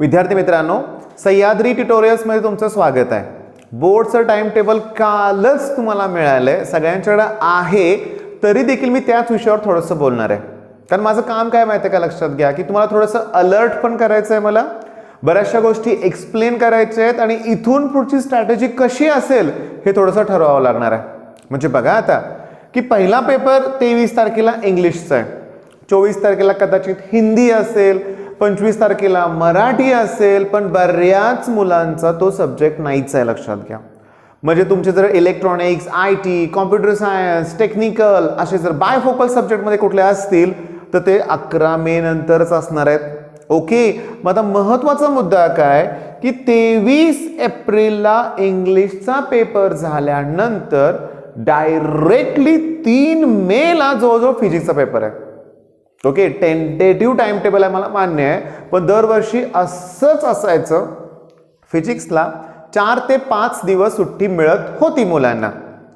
विद्यार्थी मित्रांनो, सह्याद्री ट्युटोरियल्समध्ये तुमचं स्वागत आहे. बोर्डचं टाइम टेबल कालच तुम्हाला मिळालंय, सगळ्यांच्याकडे आहे, तरी देखील मी त्याच विषयावर थोडंसं बोलणार आहे. कारण माझं काम काय माहिती आहे का, लक्षात घ्या की तुम्हाला थोडंसं अलर्ट पण करायचं आहे, मला बऱ्याचशा गोष्टी एक्सप्लेन करायच्या आहेत आणि इथून पुढची स्ट्रॅटेजी कशी असेल हे थोडंसं ठरवावं लागणार आहे. म्हणजे बघा आता की पहिला पेपर 23 तारखेला इंग्लिशचा आहे, 24 तारखेला कदाचित हिंदी असेल, 25 तारखेला मराठी असेल, पण बऱ्याच मुलांचा तो सब्जेक्ट नाहीच आहे, लक्षात घ्या. म्हणजे तुमचे जर electronics, IT, computer science, technical असे जर बायफोकल सब्जेक्टमध्ये कुठले असतील तर ते 11 मे नंतरच असणार आहेत. ओके, मग आता महत्त्वाचा मुद्दा काय की 23 एप्रिलला इंग्लिशचा पेपर झाल्यानंतर डायरेक्टली 3 मेला जवळजवळ फिजिक्सचा पेपर आहे. ओके, टेंटेटिव्ह टाइम टेबल आहे, मला मान्य आहे, पण दरवर्षी असंच असायचं. फिजिक्सला 4 ते 5 दिवस सुट्टी मिळत होती मुलांना.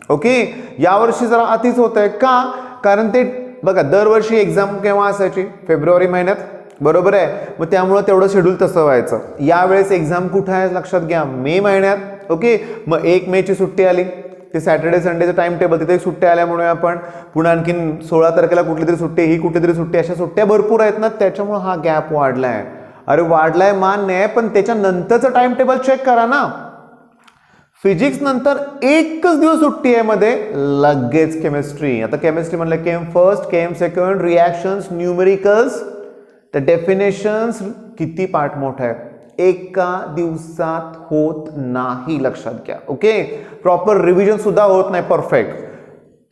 ओके, यावर्षी जरा अतिच होत आहे का, कारण ते बघा दरवर्षी एक्झाम केव्हा असायची, फेब्रुवारी महिन्यात, बरोबर आहे. मग त्यामुळे तेवढं शेड्यूल तसं व्हायचं. यावेळेस एक्झाम कुठं आहे लक्षात घ्या, मे महिन्यात. ओके, मग 1 मेची सुट्टी आली, ते सॅटर्डे संडेचं टाइम टेबल, तिथे सुट्ट्या आल्यामुळे आपण पुन्हा आणखीन 16 तारखेला कुठली तरी सुट्टी, ही कुठली तरी सुट्टी, अशा सुट्ट्या भरपूर आहेत ना, त्याच्यामुळे हा गॅप वाढलाय. अरे वाढलाय मान्य आहे, पण त्याच्यानंतरचं टाइम टेबल चेक करा ना. फिजिक्स नंतर एकच दिवस सुट्टी आहे, मध्ये लगेच केमिस्ट्री. आता केमिस्ट्री म्हणलं came first, came second, reactions, numericals, त्या डेफिनेशन्स, किती पार्ट मोठा आहे, एका दिवसात होत नाही, लक्षात घ्या. ओके, प्रॉपर रिव्हिजन सुद्धा होत नाही परफेक्ट.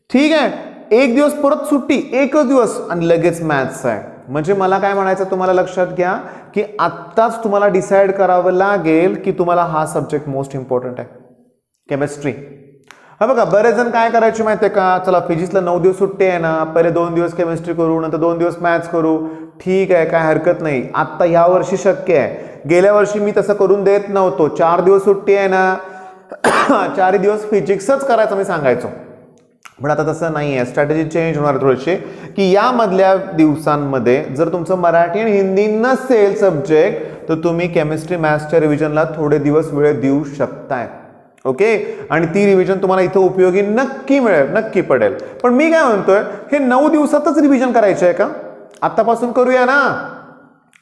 ठीक आहे, एक दिवस परत सुट्टी, एकच दिवस आणि लगेच मॅथ्स आहे. म्हणजे मला काय म्हणायचं तुम्हाला, लक्षात घ्या की आत्ताच तुम्हाला डिसाईड करावं लागेल की तुम्हाला हा सब्जेक्ट मोस्ट इम्पॉर्टंट आहे, केमिस्ट्री. हा बघा, बरेच जण काय करायचे माहिती आहे का, चला फिजिक्सला 9 दिवस सुट्टी आहे ना, पहिले 2 दिवस केमिस्ट्री करू, नंतर 2 दिवस मॅथ्स करू. ठीक आहे, काय हरकत नाही, आत्ता ह्या वर्षी शक्य आहे. गेल्या वर्षी मी तसं करून देत नव्हतो. 4 दिवस सुट्टी आहे ना, 4 दिवस फिजिक्सच करायचं मी सांगायचो. पण आता तसं नाही आहे, स्ट्रॅटेजी चेंज होणार थोडीशी, की यामधल्या दिवसांमध्ये जर तुमचं मराठी आणि हिंदी नसेल सब्जेक्ट तर तुम्ही केमिस्ट्री मॅथ्सच्या रिव्हिजनला थोडे दिवस वेळ देऊ शकताय. ओके, आणि ती रिव्हिजन तुम्हाला इथं उपयोगी नक्की मिळेल, नक्की पडेल. पण मी काय म्हणतोय, हे 9 दिवसातच रिव्हिजन करायचं आहे का, आत्तापासून करूया ना,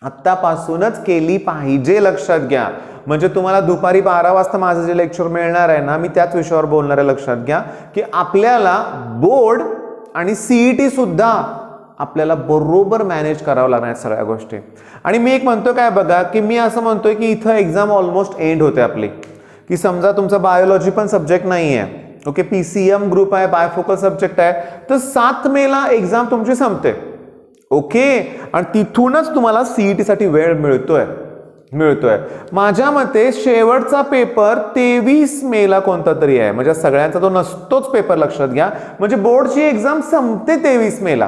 आत्तापासूनच केली पाहिजे, लक्षात घ्या. म्हणजे तुम्हाला दुपारी 12 वाजता माझं जे लेक्चर मिळणार आहे ना, मी त्याच विषयावर बोलणार आहे. लक्षात घ्या की आपल्याला बोर्ड आणि CET सुद्धा आपल्याला बरोबर मॅनेज करावं लागणार सगळ्या गोष्टी. आणि मी एक म्हणतो काय बघा, की मी असं म्हणतोय की इथं एक्झाम ऑलमोस्ट एंड होते आपली, की समजा तुमचा बायोलॉजी पण सब्जेक्ट नाही आहे, ओके, PCM ग्रुप आहे, बायफोकल सब्जेक्ट आहे, तर 7 मेला एक्झाम तुमची संपते. ओके, आणि तिथूनच तुम्हाला CET साठी वेळ मिळतोय. माझ्या मते शेवटचा पेपर 23 मेला कोणता तरी आहे, म्हणजे सगळ्यांचा तो नसतोच पेपर, लक्षात घ्या. म्हणजे बोर्डची एक्झाम संपते 23 मेला.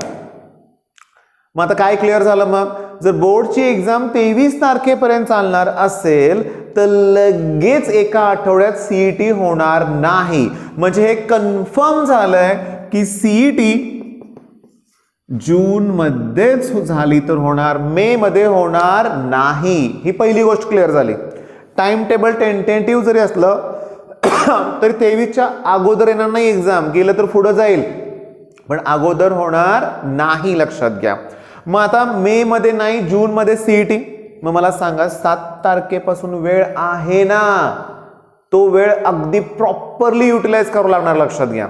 मग आता काय क्लिअर झालं, मग जर बोर्डची एक्झाम 23 तारखेपर्यंत चालणार असेल तर लगेच एका आठवड्यात CET होणार नाही. म्हणजे हे कन्फर्म झालंय की CET जून मध्येच झाली तर होणार, मे मध्ये होणार नाही. ही पहिली गोष्ट क्लिअर झाली. टाइम टेबल टेंटेटिव्ह जरी असलं तरी 23च्या अगोदर येणार नाही एक्झाम, गेलं तर पुढे जाईल, पण अगोदर होणार नाही, लक्षात घ्या. मग आता मे मध्ये नाही, जून मध्ये CET. मग मला सांगा 7 तारखेपासून वेळ आहे ना, तो वेळ अगदी प्रॉपरली युटिलाइज करावं लागणार, लक्षात घ्या.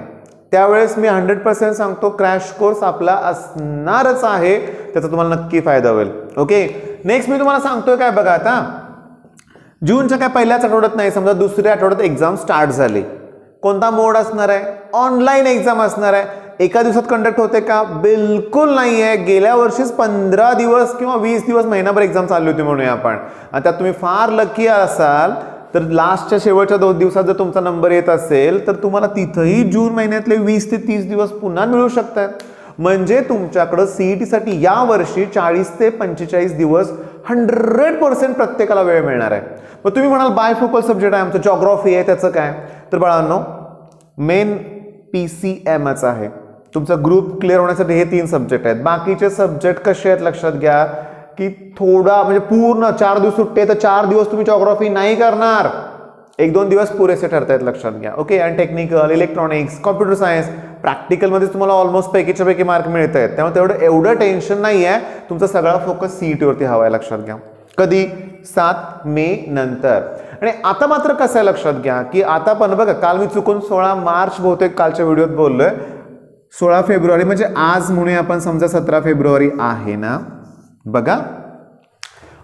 त्यावेळेस मी 100% सांगतो क्रॅश कोर्स आपला असणारच आहे, त्याचा तुम्हाला नक्की फायदा होईल. ओके, नेक्स्ट मी तुम्हाला सांगतोय काय बघा, आता जूनच्या काय पहिल्याच आठवड्यात नाही, समजा दुसऱ्या आठवड्यात एक्झाम स्टार्ट झाली, कोणता मोड असणार आहे, ऑनलाईन एक्झाम असणार आहे. एका दिवसात कंडक्ट होते का, बिलकुल नाही आहे. गेल्या वर्षीच 15 दिवस किंवा 20 दिवस, महिनाभर एक्झाम चालली होती म्हणूया आपण. आणि त्यात तुम्ही फार लकी असाल तर लास्टच्या शेवटच्या 2 दिवसात जर तुमचा नंबर येत असेल तर तुम्हाला तिथंही जून महिन्यातले 20 ते 30 दिवस पुन्हा मिळू शकतात. म्हणजे तुमच्याकडे CET साठी या वर्षी 40 ते 45 दिवस 100% प्रत्येकाला वेळ मिळणार आहे. मग तुम्ही म्हणाल बायफोकल सब्जेक्ट आहे आमचं, जॉग्राफी आहे, त्याचं काय, तर बाळांनो मेन PCMच आहे. तुमचा ग्रुप क्लिअर होण्यासाठी हे 3 सब्जेक्ट आहेत. बाकीचे सब्जेक्ट कसे आहेत लक्षात घ्या, की थोडा म्हणजे पूर्ण 4 दिवस सुट्टे तर 4 दिवस तुम्ही जिओग्राफी नाही करणार, 1-2 दिवस पुरेसे ठरतायत, लक्षात घ्या. ओके. आणि टेक्निकल, इलेक्ट्रॉनिक्स, कॉम्प्युटर सायन्स, प्रॅक्टिकलमध्ये तुम्हाला ऑलमोस्ट पैकीच्या पैकी मार्क मिळत आहेत. त्यामुळे एवढं टेन्शन नाही आहे. तुमचा सगळा फोकस CET वरती हवा आहे, लक्षात घ्या. कधी? 7 मे नंतर. आणि आता मात्र कसं आहे लक्षात घ्या की आता पण बघा, काल मी चुकून 16 मार्च बहुतेक कालच्या व्हिडिओत बोललोय, 16 फेब्रुवारी म्हणजे आज म्हणूया आपण, समजा 17 फेब्रुवारी आहे ना. बघा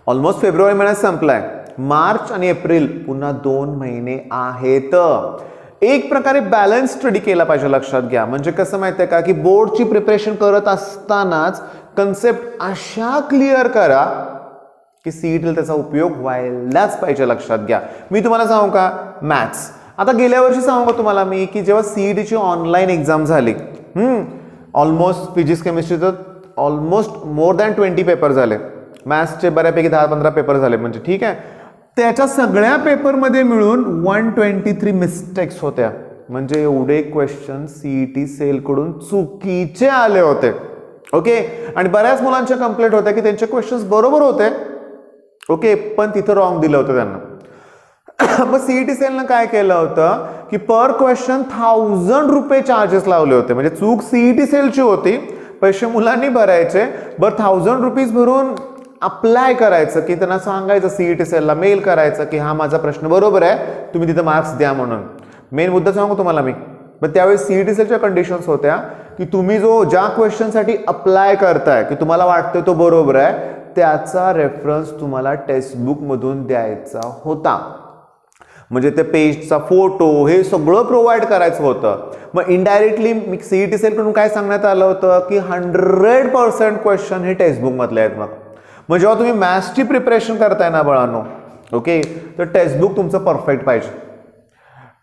ऑलमोस्ट फेब्रुवारी महिना संपलाय, मार्च आणि एप्रिल पुन्हा 2 महिने आहेत. एक प्रकारे बॅलन्स स्टडी केला पाहिजे, लक्षात घ्या. म्हणजे कसं माहिती आहे का की बोर्डची प्रिपरेशन करत असतानाच कन्सेप्ट अशा क्लिअर करा की CETला त्याचा उपयोग व्हायलाच पाहिजे, लक्षात घ्या. मी तुम्हाला सांगू का, मॅथ्स आता गेल्या वर्षी सांगू का तुम्हाला मी की जेव्हा CETची ऑनलाईन एक्झाम झाली, ऑलमोस्ट फिजिक्स केमिस्ट्रीचं ऑलमोस्ट मोर दॅन 20 पेपर झाले, मॅथ्सचे बऱ्यापैकी 10-15 पेपर झाले, म्हणजे ठीक आहे. त्याच्या सगळ्या पेपरमध्ये मिळून 123 मिस्टेक्स होत्या. म्हणजे एवढे क्वेश्चन CET सेलकडून चुकीचे आले होते. ओके. आणि बऱ्याच मुलांच्या कंप्लेंट होत्या की त्यांचे क्वेश्चन्स बरोबर होते, ओके, पण तिथं रॉंग दिलं होतं त्यांना. मग CET सेलनं काय केलं होतं की पर क्वेश्चन 1000 रुपये चार्जेस लावले होते. म्हणजे चूक CET सेलची होती, पैसे मुलांनी भरायचे, बरं 1000 रुपीज भरून अप्लाय करायचं की त्यांना सांगायचं, CET सेलला मेल करायचं की हा माझा प्रश्न बरोबर आहे, तुम्ही तिथं मार्क्स द्या म्हणून. मेन मुद्दा सांगू तुम्हाला मी. पण त्यावेळेस CET सेलच्या कंडिशन्स होत्या की तुम्ही ज्या क्वेश्चनसाठी अप्लाय करताय की तुम्हाला वाटतंय तो बरोबर आहे, त्याचा रेफरन्स तुम्हाला टेक्स्टबुक मधून द्यायचा होता. म्हणजे ते पेजचा फोटो हे सगळं प्रोव्हाइड करायचं होतं. मग इनडायरेक्टली CET सेलकडून काय सांगण्यात आलं होतं की 100% क्वेश्चन हे टेक्स्टबुक मधले आहेत. मग जेव्हा तुम्ही मॅथ्सची प्रिपरेशन करताय ना बाळांनो, ओके, तर टेक्स्टबुक तुमचं परफेक्ट पाहिजे.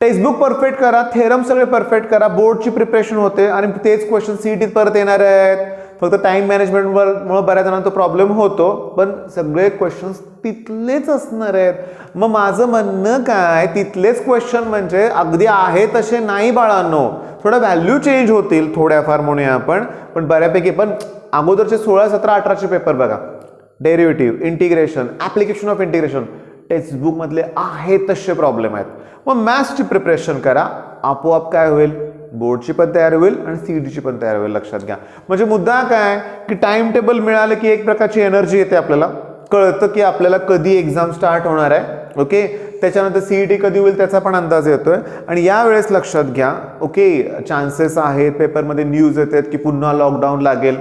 टेक्स्टबुक परफेक्ट करा, थेरम सगळे परफेक्ट करा, बोर्डची प्रिपरेशन होते आणि तेच क्वेश्चन CET परत येणार आहेत. फक्त टाइम मॅनेजमेंटमुळे बऱ्याच जणांना तो प्रॉब्लेम होतो, पण सगळे क्वेश्चन्स तिथलेच असणार आहेत. मग माझं म्हणणं काय, तिथलेच क्वेश्चन म्हणजे अगदी आहे तसे नाही बाळांनो, थोडा व्हॅल्यू चेंज होतील थोड्याफार म्हणूया आपण, पण बऱ्यापैकी. पण अगोदरचे 16, 17, 18चे पेपर बघा, derivative, integration, application of integration, textbook मधले आहे तसे प्रॉब्लेम आहेत. मग मॅथ्सची प्रिपरेशन करा, आपोआप काय होईल, बोर्डची पण तयार होईल आणि CETची पण तयार होईल, लक्षात घ्या. म्हणजे मुद्दा काय की टाइम टेबल मिळालं की एक प्रकारची एनर्जी येते, आपल्याला कळतं की आपल्याला कधी एक्झाम स्टार्ट होणार आहे, ओके. त्याच्यानंतर CET कधी होईल त्याचा पण अंदाज येतोय. आणि यावेळेस लक्षात घ्या, ओके, चान्सेस आहेत, पेपरमध्ये न्यूज येतात की पुन्हा लॉकडाऊन लागेल.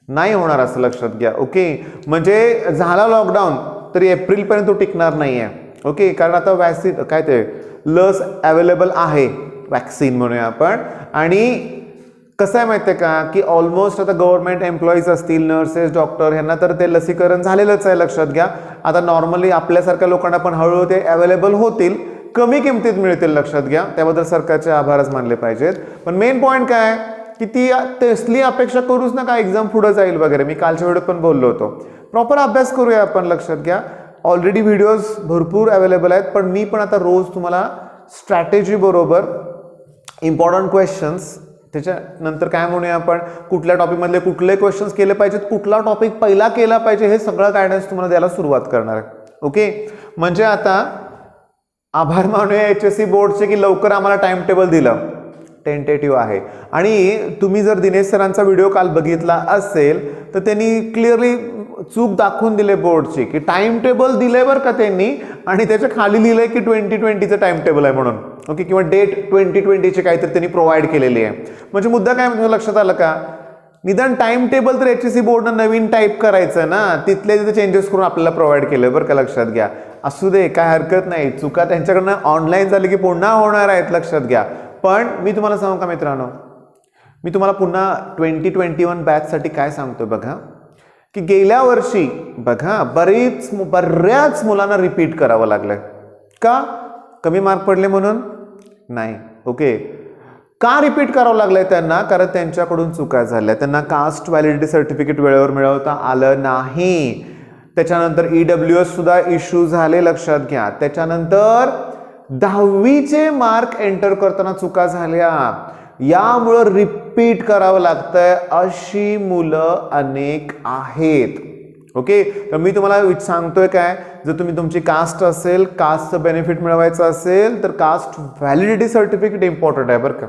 नाही होणार असं लक्षात घ्या, ओके. म्हणजे झाला लॉकडाऊन तरी एप्रिलपर्यंत तो टिकणार नाहीये, ओके. कारण आता वॅक्सिन काय ते लस अवेलेबल आहे, वॅक्सिन म्हणूया आपण. आणि कसं आहे माहिती आहे का की ऑलमोस्ट आता गव्हर्नमेंट एम्प्लॉईज असतील, नर्सेस, डॉक्टर, ह्यांना तर ते लसीकरण झालेलंच आहे, लक्षात घ्या. आता नॉर्मली आपल्यासारख्या लोकांना पण हळूहळू ते अवेलेबल होतील, कमी किमतीत मिळतील, लक्षात घ्या. त्याबद्दल सरकारचे आभारच मानले पाहिजेत. पण मेन पॉईंट काय की ती तसली अपेक्षा करूच नका एक्झाम पुढे जाईल वगैरे. मी कालच्या व्हिडिओत पण बोललो होतो, प्रॉपर अभ्यास करूया आपण, लक्षात घ्या. ऑलरेडी व्हिडिओज भरपूर अवेलेबल आहेत, पण मी पण आता रोज तुम्हाला स्ट्रॅटेजी बरोबर इम्पॉर्टंट क्वेश्चन्स, त्याच्यानंतर काय म्हणूया आपण, कुठल्या टॉपिकमधले कुठले क्वेश्चन्स केले पाहिजेत, कुठला टॉपिक पहिला केला पाहिजे, हे सगळं गायडन्स तुम्हाला द्यायला सुरुवात करणार आहे, ओके. म्हणजे आता आभार मानूया HSC बोर्डचे की लवकर आम्हाला टाइम टेबल दिलं, टेंटेटिव्ह आहे. आणि तुम्ही जर दिनेश सरांचा व्हिडिओ काल बघितला असेल तर त्यांनी क्लिअरली चूक दाखवून दिले बोर्डची की टाइम टेबल दिले बरं का त्यांनी, आणि त्याच्या खाली लिहिलंय की 2020चं टाइम टेबल आहे म्हणून, ओके, किंवा डेट 2020ची काहीतरी त्यांनी प्रोव्हाइड केलेली आहे. म्हणजे मुद्दा काय म्हणजे लक्षात आलं का, निदान टाइम टेबल तर HSC बोर्डनं नवीन टाईप करायचं ना, तिथले तिथे चेंजेस करून आपल्याला प्रोव्हाइड केलं बरं का, लक्षात घ्या. असू दे, काय हरकत नाही, चुका त्यांच्याकडनं ऑनलाईन झाली की पुन्हा होणार आहेत, लक्षात घ्या. पण मी तुम्हाला सांगू का मित्रांनो, मी तुम्हाला पुन्हा 2021 बॅचसाठी काय सांगतोय बघा, की गेल्या वर्षी बघा बऱ्याच मुलांना रिपीट करावं लागलंय. का? कमी मार्क पडले म्हणून नाही, ओके. का रिपीट करावं लागलंय त्यांना? कारण त्यांच्याकडून चुका झाल्या, त्यांना कास्ट व्हॅलिडिटी सर्टिफिकेट वेळेवर मिळवता आलं नाही. त्याच्यानंतर EWS सुद्धा इश्यू झाले, लक्षात घ्या. त्याच्यानंतर 10वीचे मार्क एंटर करताना चुका झाल्या, यामुळं रिपीट करावं लागतंय. अशी मुलं अनेक आहेत, ओके, तर मी तुम्हाला सांगतोय काय, जर तुम्ही तुमची कास्ट असेल, कास्टचं बेनिफिट मिळवायचं असेल तर कास्ट व्हॅलिडिटी सर्टिफिकेट इम्पॉर्टंट आहे बरं का.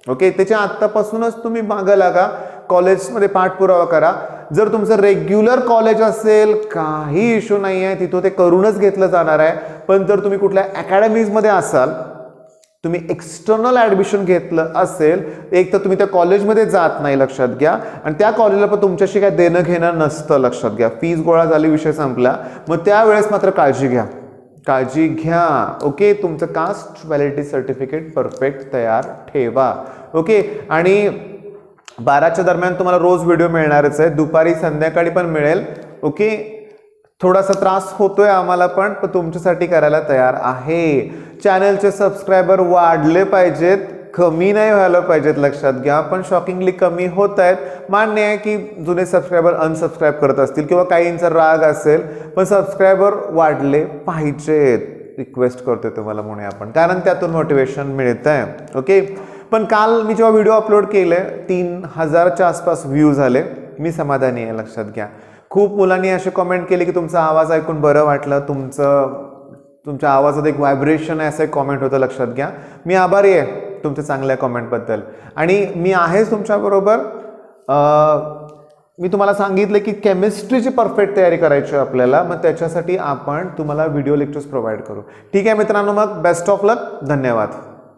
ओके, त्याच्या आत्तापासूनच तुम्ही मागं लागा, कॉलेजमध्ये पाठपुरावा करा. जर तुमचं रेग्युलर कॉलेज असेल काही इश्यू नाही आहे, तिथं ते करूनच घेतलं जाणार आहे. पण जर तुम्ही कुठल्या अकॅडमीजमध्ये असाल, तुम्ही एक्सटर्नल ॲडमिशन घेतलं असेल, एक तर तुम्ही त्या कॉलेजमध्ये जात नाही लक्षात घ्या, आणि त्या कॉलेजला पण तुमच्याशी काय देणं घेणं नसतं लक्षात घ्या. फीज गोळा झाली, विषय संपला. मग त्यावेळेस मात्र काळजी घ्या, काळजी घ्या. ओके, तुमचं कास्ट व्हॅलिडिटी सर्टिफिकेट परफेक्ट तयार ठेवा. ओके, आणि 12च्या दरम्यान तुम्हाला रोज व्हिडिओ मिळणारच आहे, दुपारी संध्याकाळी पण मिळेल. ओके, थोडासा त्रास होतोय आम्हाला पण तुमच्यासाठी करायला तयार आहे. चॅनलचे सबस्क्रायबर वाढले पाहिजेत, कमी नाही व्हायला पाहिजेत लक्षात घ्या. पण शॉकिंगली कमी होत आहेत. मान्य आहे की जुने सबस्क्रायबर अनसबस्क्राईब करत असतील किंवा काहींचा राग असेल, पण सबस्क्रायबर वाढले पाहिजेत, रिक्वेस्ट करतोय तुम्हाला म्हणून आपण, कारण त्यातून मोटिवेशन मिळत आहे. ओके, पण काल मी जेव्हा व्हिडिओ अपलोड केले 3000च्या आसपास व्ह्यू झाले, मी समाधानी आहे लक्षात घ्या. खूप मुलांनी असे कमेंट केले की तुमचा आवाज ऐकून बरं वाटलं, तुमच्या आवाजात एक व्हायब्रेशन आहे, असं एक कॉमेंट होतं लक्षात घ्या. मी आभारी आहे तुमच्या चांगल्या कॉमेंटबद्दल, आणि मी आहेच तुमच्याबरोबर. मी तुम्हाला सांगितलं की केमिस्ट्रीची परफेक्ट तयारी करायची आहे आपल्याला, मग त्याच्यासाठी आपण तुम्हाला व्हिडिओ लेक्चर्स प्रोव्हाइड करू. ठीक आहे मित्रांनो, मग बेस्ट ऑफ लक, धन्यवाद.